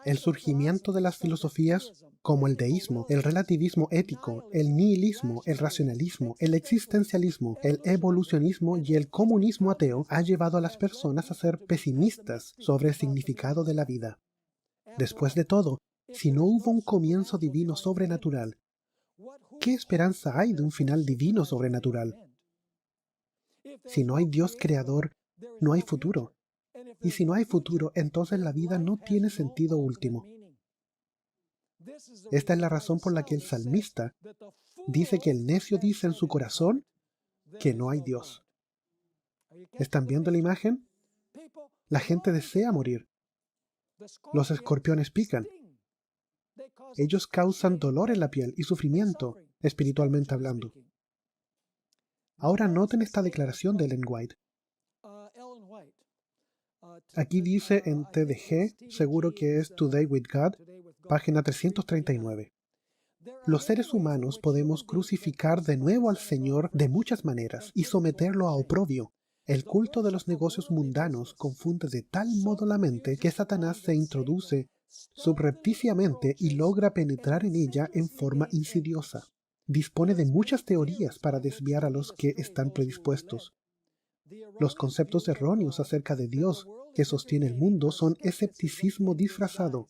El surgimiento de las filosofías como el deísmo, el relativismo ético, el nihilismo, el racionalismo, el existencialismo, el evolucionismo y el comunismo ateo ha llevado a las personas a ser pesimistas sobre el significado de la vida. Después de todo, si no hubo un comienzo divino sobrenatural, ¿qué esperanza hay de un final divino sobrenatural? Si no hay Dios creador, no hay futuro. Y si no hay futuro, entonces la vida no tiene sentido último. Esta es la razón por la que el salmista dice que el necio dice en su corazón que no hay Dios. ¿Están viendo la imagen? La gente desea morir. Los escorpiones pican. Ellos causan dolor en la piel y sufrimiento, espiritualmente hablando. Ahora noten esta declaración de Ellen White. Aquí dice en TDG, seguro que es Today with God, página 339. Los seres humanos podemos crucificar de nuevo al Señor de muchas maneras y someterlo a oprobio. El culto de los negocios mundanos confunde de tal modo la mente que Satanás se introduce subrepticiamente y logra penetrar en ella en forma insidiosa. Dispone de muchas teorías para desviar a los que están predispuestos. Los conceptos erróneos acerca de Dios que sostiene el mundo son escepticismo disfrazado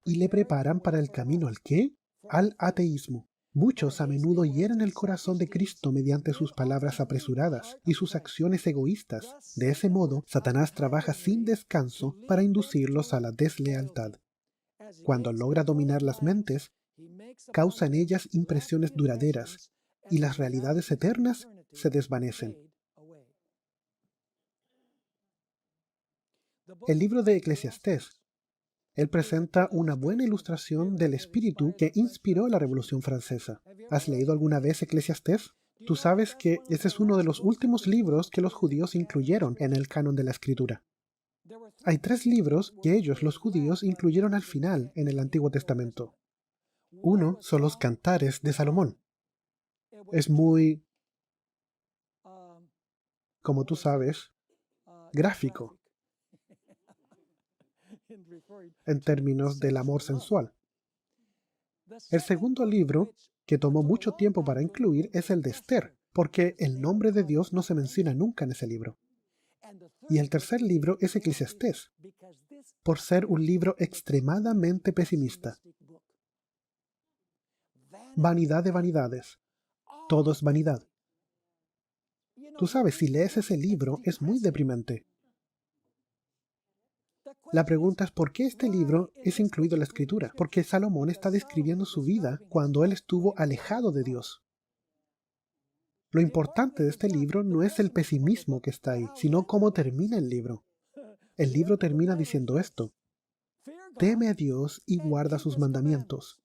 y le preparan para el camino ¿al qué? Al ateísmo. Muchos a menudo hieren el corazón de Cristo mediante sus palabras apresuradas y sus acciones egoístas. De ese modo, Satanás trabaja sin descanso para inducirlos a la deslealtad. Cuando logra dominar las mentes, causa en ellas impresiones duraderas y las realidades eternas se desvanecen. El libro de Eclesiastés. Él presenta una buena ilustración del espíritu que inspiró la Revolución Francesa. ¿Has leído alguna vez Eclesiastés? Tú sabes que ese es uno de los últimos libros que los judíos incluyeron en el canon de la Escritura. Hay 3 libros que ellos, los judíos, incluyeron al final en el Antiguo Testamento. Uno son los Cantares de Salomón. Es muy, como tú sabes, gráfico en términos del amor sensual. El segundo libro, que tomó mucho tiempo para incluir, es el de Esther, porque el nombre de Dios no se menciona nunca en ese libro. Y el tercer libro es Eclesiastés, por ser un libro extremadamente pesimista. Vanidad de vanidades. Todo es vanidad. Tú sabes, si lees ese libro, es muy deprimente. La pregunta es ¿por qué este libro es incluido en la Escritura? Porque Salomón está describiendo su vida cuando él estuvo alejado de Dios. Lo importante de este libro no es el pesimismo que está ahí, sino cómo termina el libro. El libro termina diciendo esto: teme a Dios y guarda sus mandamientos,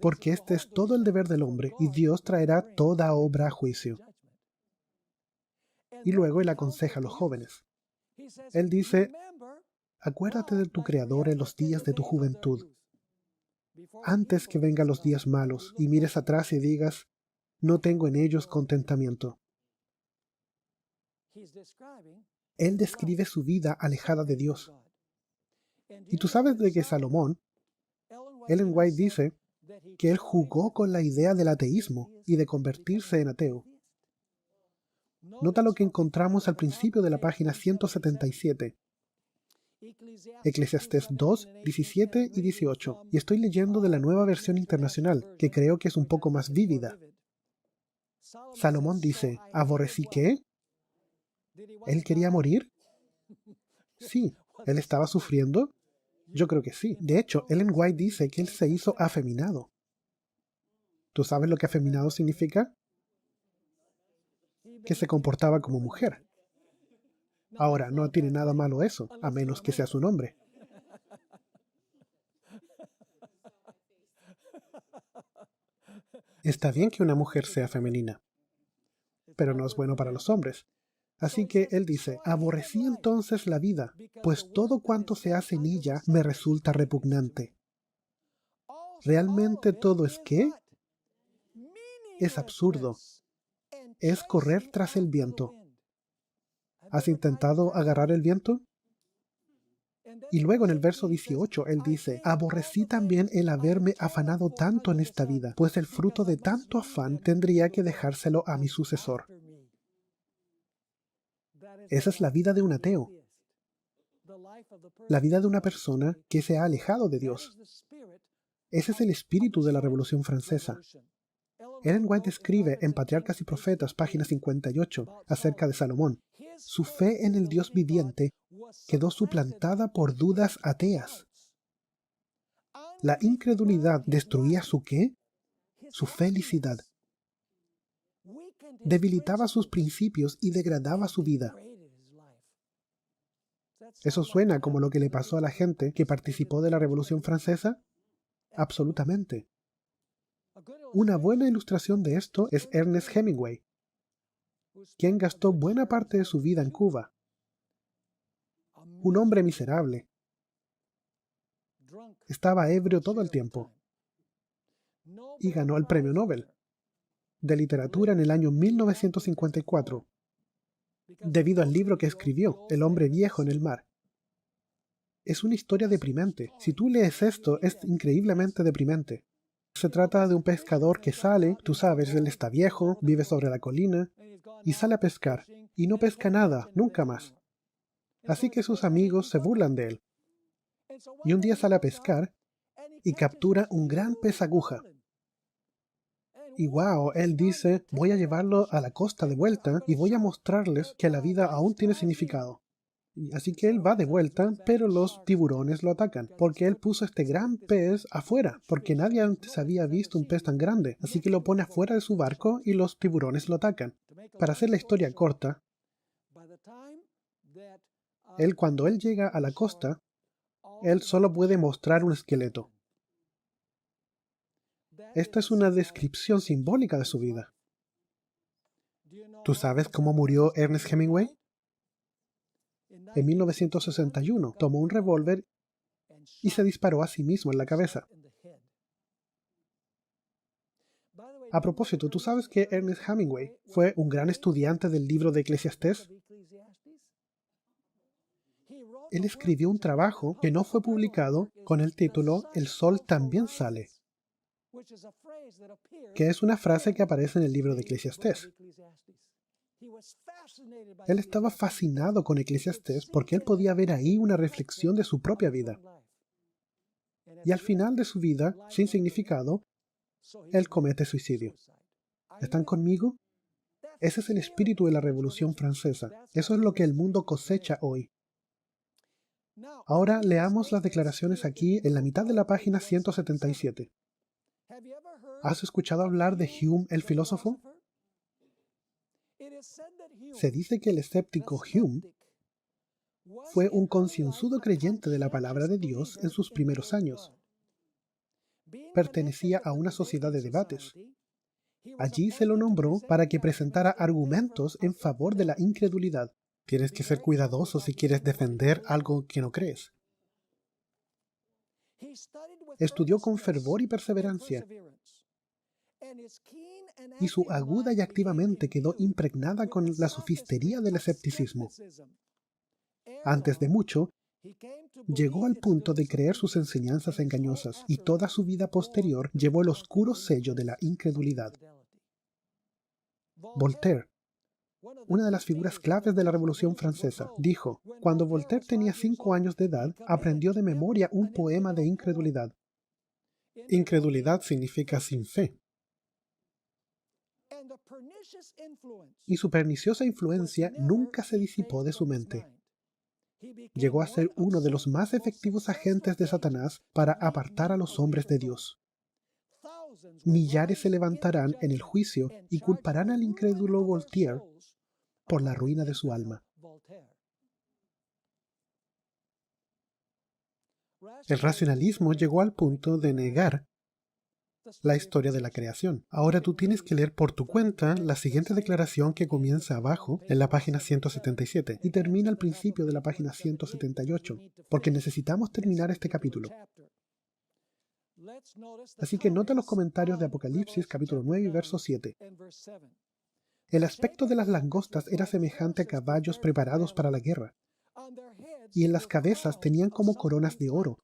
porque este es todo el deber del hombre, y Dios traerá toda obra a juicio. Y luego él aconseja a los jóvenes. Él dice: acuérdate de tu Creador en los días de tu juventud, antes que vengan los días malos, y mires atrás y digas: no tengo en ellos contentamiento. Él describe su vida alejada de Dios. Y tú sabes de que Salomón, Ellen White dice que él jugó con la idea del ateísmo y de convertirse en ateo. Nota lo que encontramos al principio de la página 177. Eclesiastés 2, 17 y 18. Y estoy leyendo de la Nueva Versión Internacional, que creo que es un poco más vívida. Salomón dice: ¿aborrecí qué? ¿Él quería morir? Sí. ¿Él estaba sufriendo? Yo creo que sí. De hecho, Ellen White dice que él se hizo afeminado. ¿Tú sabes lo que afeminado significa? Que se comportaba como mujer. Ahora, no tiene nada malo eso, a menos que sea su nombre. Está bien que una mujer sea femenina, pero no es bueno para los hombres. Así que él dice: aborrecí entonces la vida, pues todo cuanto se hace en ella me resulta repugnante. ¿Realmente todo es qué? Es absurdo. Es correr tras el viento. ¿Has intentado agarrar el viento? Y luego en el verso 18 él dice: aborrecí también el haberme afanado tanto en esta vida, pues el fruto de tanto afán tendría que dejárselo a mi sucesor. Esa es la vida de un ateo. La vida de una persona que se ha alejado de Dios. Ese es el espíritu de la Revolución Francesa. Ellen White escribe en Patriarcas y Profetas, página 58, acerca de Salomón: su fe en el Dios viviente quedó suplantada por dudas ateas. La incredulidad destruía su ¿qué? Su felicidad. Debilitaba sus principios y degradaba su vida. ¿Eso suena como lo que le pasó a la gente que participó de la Revolución Francesa? Absolutamente. Una buena ilustración de esto es Ernest Hemingway, quien gastó buena parte de su vida en Cuba. Un hombre miserable. Estaba ebrio todo el tiempo. Y ganó el Premio Nobel de Literatura en el año 1954, debido al libro que escribió, El hombre viejo en el mar. Es una historia deprimente. Si tú lees esto, es increíblemente deprimente. Se trata de un pescador que sale, tú sabes, él está viejo, vive sobre la colina, y sale a pescar, y no pesca nada, nunca más. Así que sus amigos se burlan de él. Y un día sale a pescar y captura un gran pez aguja. Y wow, él dice: voy a llevarlo a la costa de vuelta y voy a mostrarles que la vida aún tiene significado. Y así que él va de vuelta, pero los tiburones lo atacan, porque él puso este gran pez afuera, porque nadie antes había visto un pez tan grande. Así que lo pone afuera de su barco y los tiburones lo atacan. Para hacer la historia corta, cuando él llega a la costa, él solo puede mostrar un esqueleto. Esta es una descripción simbólica de su vida. ¿Tú sabes cómo murió Ernest Hemingway? En 1961 tomó un revólver y se disparó a sí mismo en la cabeza. A propósito, ¿tú sabes que Ernest Hemingway fue un gran estudiante del libro de Eclesiastés? Él escribió un trabajo que no fue publicado con el título El sol también sale, que es una frase que aparece en el libro de Eclesiastés. Él estaba fascinado con Eclesiastés porque él podía ver ahí una reflexión de su propia vida. Y al final de su vida, sin significado, él comete suicidio. ¿Están conmigo? Ese es el espíritu de la Revolución Francesa. Eso es lo que el mundo cosecha hoy. Ahora leamos las declaraciones aquí en la mitad de la página 177. ¿Has escuchado hablar de Hume el filósofo? Se dice que el escéptico Hume fue un concienzudo creyente de la palabra de Dios en sus primeros años. Pertenecía a una sociedad de debates. Allí se lo nombró para que presentara argumentos en favor de la incredulidad. Tienes que ser cuidadoso si quieres defender algo que no crees. Estudió con fervor y perseverancia, y su aguda y activa mente quedó impregnada con la sofistería del escepticismo. Antes de mucho, llegó al punto de creer sus enseñanzas engañosas, y toda su vida posterior llevó el oscuro sello de la incredulidad. Voltaire, una de las figuras claves de la Revolución Francesa, dijo: cuando Voltaire tenía 5 años de edad, aprendió de memoria un poema de incredulidad. Incredulidad significa sin fe. Y su perniciosa influencia nunca se disipó de su mente. Llegó a ser uno de los más efectivos agentes de Satanás para apartar a los hombres de Dios. Millares se levantarán en el juicio y culparán al incrédulo Voltaire por la ruina de su alma. El racionalismo llegó al punto de negar la historia de la creación. Ahora tú tienes que leer por tu cuenta la siguiente declaración que comienza abajo en la página 177 y termina al principio de la página 178, porque necesitamos terminar este capítulo. Así que nota los comentarios de Apocalipsis capítulo 9 y verso 7. El aspecto de las langostas era semejante a caballos preparados para la guerra, y en las cabezas tenían como coronas de oro.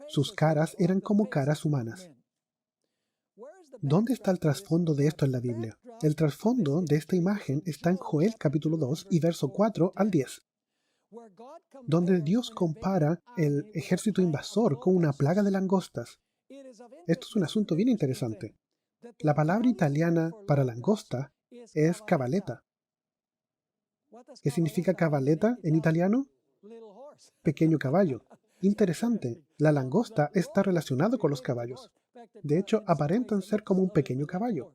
Sus caras eran como caras humanas. ¿Dónde está el trasfondo de esto en la Biblia? El trasfondo de esta imagen está en Joel capítulo 2 y verso 4 al 10, donde Dios compara el ejército invasor con una plaga de langostas. Esto es un asunto bien interesante. La palabra italiana para langosta es cavaletta. ¿Qué significa cavaletta en italiano? Pequeño caballo. Interesante, la langosta está relacionada con los caballos. De hecho, aparentan ser como un pequeño caballo.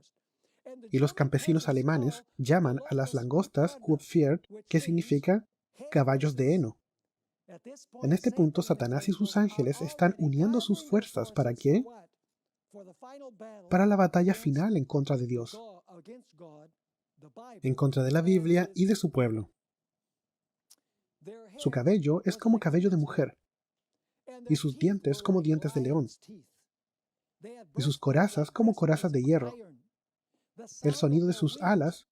Y los campesinos alemanes llaman a las langostas Kupfpferd, que significa caballos de heno. En este punto, Satanás y sus ángeles están uniendo sus fuerzas ¿para qué? Para la batalla final en contra de Dios, en contra de la Biblia y de su pueblo. Su cabello es como cabello de mujer, y sus dientes como dientes de león, y sus corazas como corazas de hierro. El sonido de sus alas,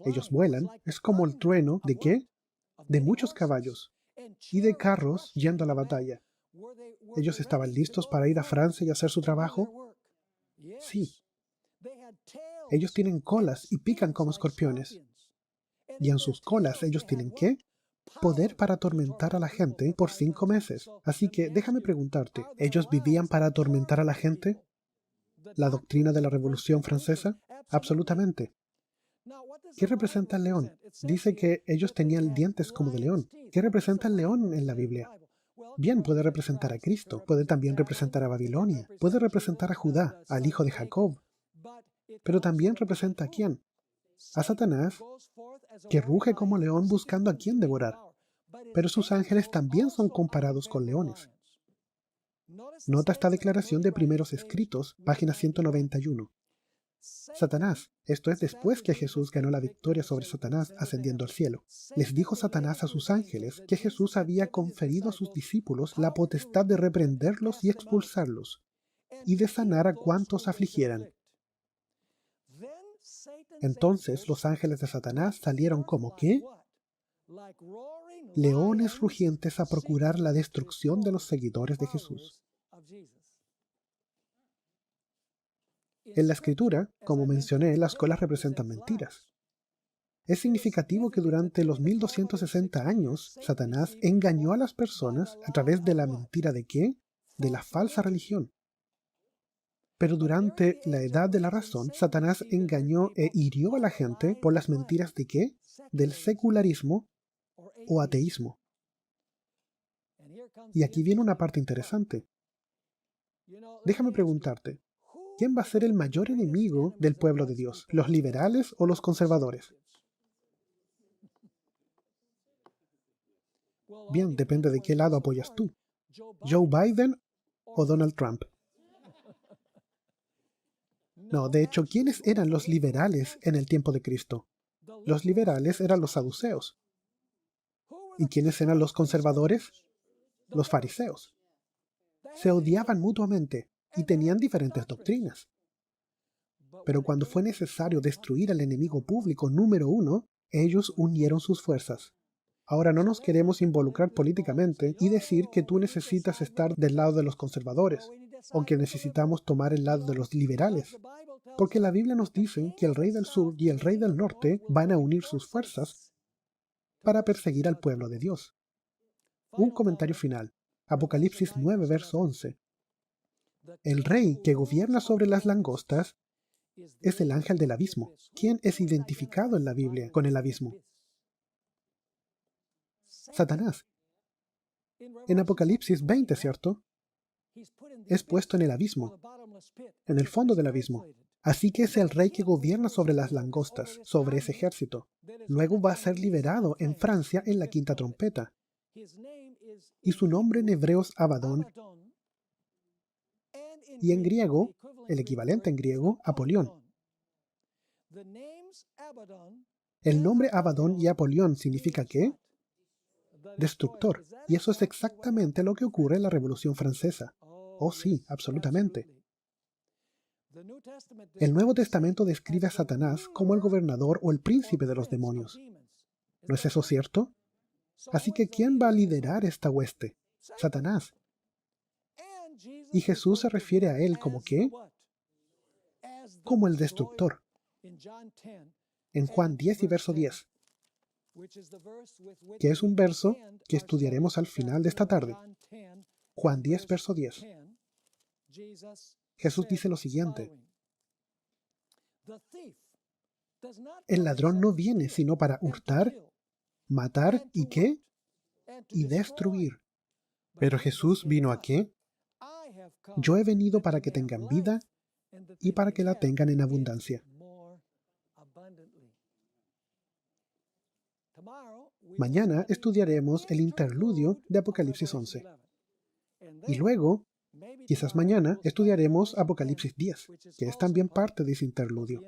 ellos vuelan, es como el trueno ¿de qué? De muchos caballos y de carros yendo a la batalla. ¿Ellos estaban listos para ir a Francia y hacer su trabajo? Sí. Ellos tienen colas y pican como escorpiones. Y en sus colas ellos tienen ¿qué? Poder para atormentar a la gente por 5 meses. Así que déjame preguntarte, ¿ellos vivían para atormentar a la gente? ¿La doctrina de la Revolución Francesa? Absolutamente. ¿Qué representa el león? Dice que ellos tenían dientes como de león. ¿Qué representa el león en la Biblia? Bien, puede representar a Cristo, puede también representar a Babilonia, puede representar a Judá, al hijo de Jacob, pero también representa a quién? A Satanás, que ruge como león buscando a quién devorar. Pero sus ángeles también son comparados con leones. Nota esta declaración de Primeros Escritos, página 191. Satanás, esto es después que Jesús ganó la victoria sobre Satanás ascendiendo al cielo. Les dijo Satanás a sus ángeles que Jesús había conferido a sus discípulos la potestad de reprenderlos y expulsarlos, y de sanar a cuantos afligieran. Entonces los ángeles de Satanás salieron como ¿qué? Leones rugientes a procurar la destrucción de los seguidores de Jesús. En la Escritura, como mencioné, las colas representan mentiras. Es significativo que durante los 1260 años, Satanás engañó a las personas a través de la mentira ¿de qué? De la falsa religión. Pero durante la edad de la razón, Satanás engañó e hirió a la gente por las mentiras ¿de qué? Del secularismo o ateísmo. Y aquí viene una parte interesante. Déjame preguntarte, ¿quién va a ser el mayor enemigo del pueblo de Dios? ¿Los liberales o los conservadores? Bien, depende de qué lado apoyas tú. ¿Joe Biden o Donald Trump? No, de hecho, ¿quiénes eran los liberales en el tiempo de Cristo? Los liberales eran los saduceos. ¿Y quiénes eran los conservadores? Los fariseos. Se odiaban mutuamente y tenían diferentes doctrinas. Pero cuando fue necesario destruir al enemigo público número uno, ellos unieron sus fuerzas. Ahora no nos queremos involucrar políticamente y decir que tú necesitas estar del lado de los conservadores o que necesitamos tomar el lado de los liberales, porque la Biblia nos dice que el rey del sur y el rey del norte van a unir sus fuerzas para perseguir al pueblo de Dios. Un comentario final. Apocalipsis 9, verso 11. El rey que gobierna sobre las langostas es el ángel del abismo, quien es identificado en la Biblia con el abismo. Satanás. En Apocalipsis 20, ¿cierto? Es puesto en el abismo, en el fondo del abismo. Así que es el rey que gobierna sobre las langostas, sobre ese ejército. Luego va a ser liberado en Francia en la quinta trompeta. Y su nombre en hebreo es Abadón, y en griego, el equivalente en griego, Apolión. El nombre Abadón y Apolión significa ¿qué? Destructor. Y eso es exactamente lo que ocurre en la Revolución Francesa. Oh sí, absolutamente. El Nuevo Testamento describe a Satanás como el gobernador o el príncipe de los demonios. ¿No es eso cierto? Así que ¿quién va a liderar esta hueste? Satanás. Y Jesús se refiere a él como ¿qué? Como el destructor. En Juan 10 y verso 10, que es un verso que estudiaremos al final de esta tarde. Juan 10, verso 10. Jesús dice lo siguiente: el ladrón no viene sino para hurtar, matar y ¿qué? Y destruir. Pero Jesús vino ¿a qué? Yo he venido para que tengan vida y para que la tengan en abundancia. Mañana estudiaremos el interludio de Apocalipsis 11. Y luego, quizás mañana, estudiaremos Apocalipsis 10, que es también parte de ese interludio.